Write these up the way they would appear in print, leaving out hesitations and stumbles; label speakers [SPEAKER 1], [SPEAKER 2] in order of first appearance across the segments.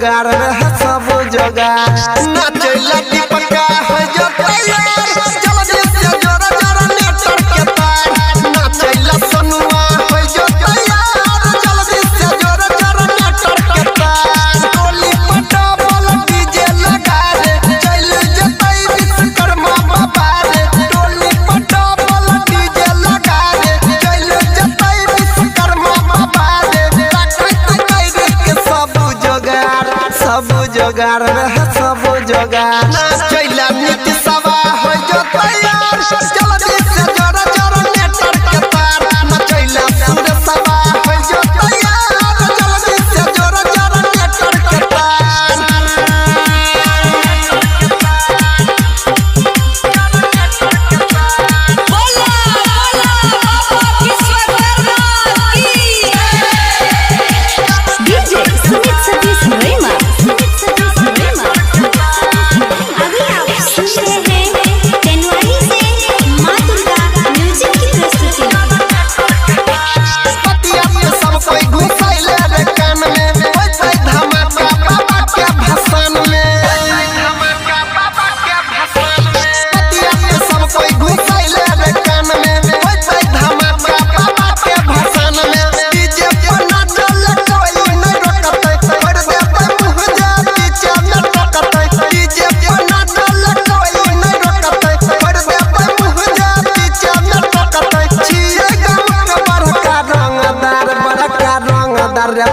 [SPEAKER 1] जोगार रहे सब जोगार नाचैला दीपका हो जो तैयार चल जैसे जोरा जोरा नेटर के तार नाचैला सनुआ हो जो तैयार चल जैसे जोरा जोरा नेटर के तार टोली पटा बोल डीजे लगा रे चल जतई विश्वकर्मा बाबा रे टोली पटा बोल डीजे लगा रे चल जतई विश्वकर्मा बाबा रे सब जोगार रहे सब जोगार नाचैला नीति सवा हो जो तैयार चल जैसे जोरा जोरा नेटर के तार नाचैला सुर सवा हो जो तैयार चल जैसे जोरा जोरा नेटर के तार
[SPEAKER 2] बोला बोला बाबा विश्वकर्मा की डीजे सुमित सतीश रेमा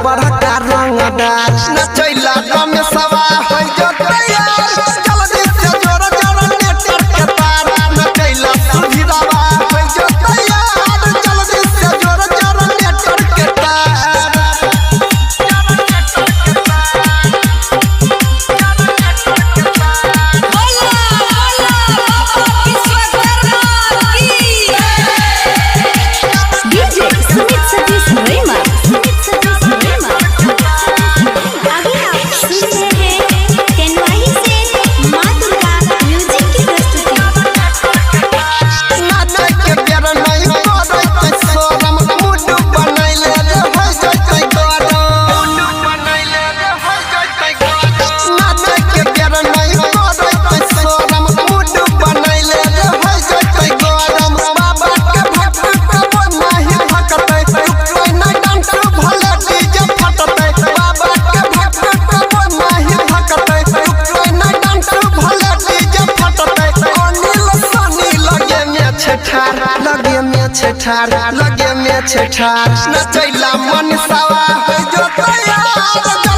[SPEAKER 1] बड़का रंगदार नचैला गम सवा हो जो तैयार चल जैसे जोरा जोरा नेटर के तार नचैला सुधीरावा हो जो तैयार चल जैसे जोरा जोरा नेटर के तार
[SPEAKER 2] बोला बोला बाबा विश्वकर्मा की डीजे सुमित सतीश रेमा
[SPEAKER 1] लगे में छेठार नचैला मन सवा हो जो तैयार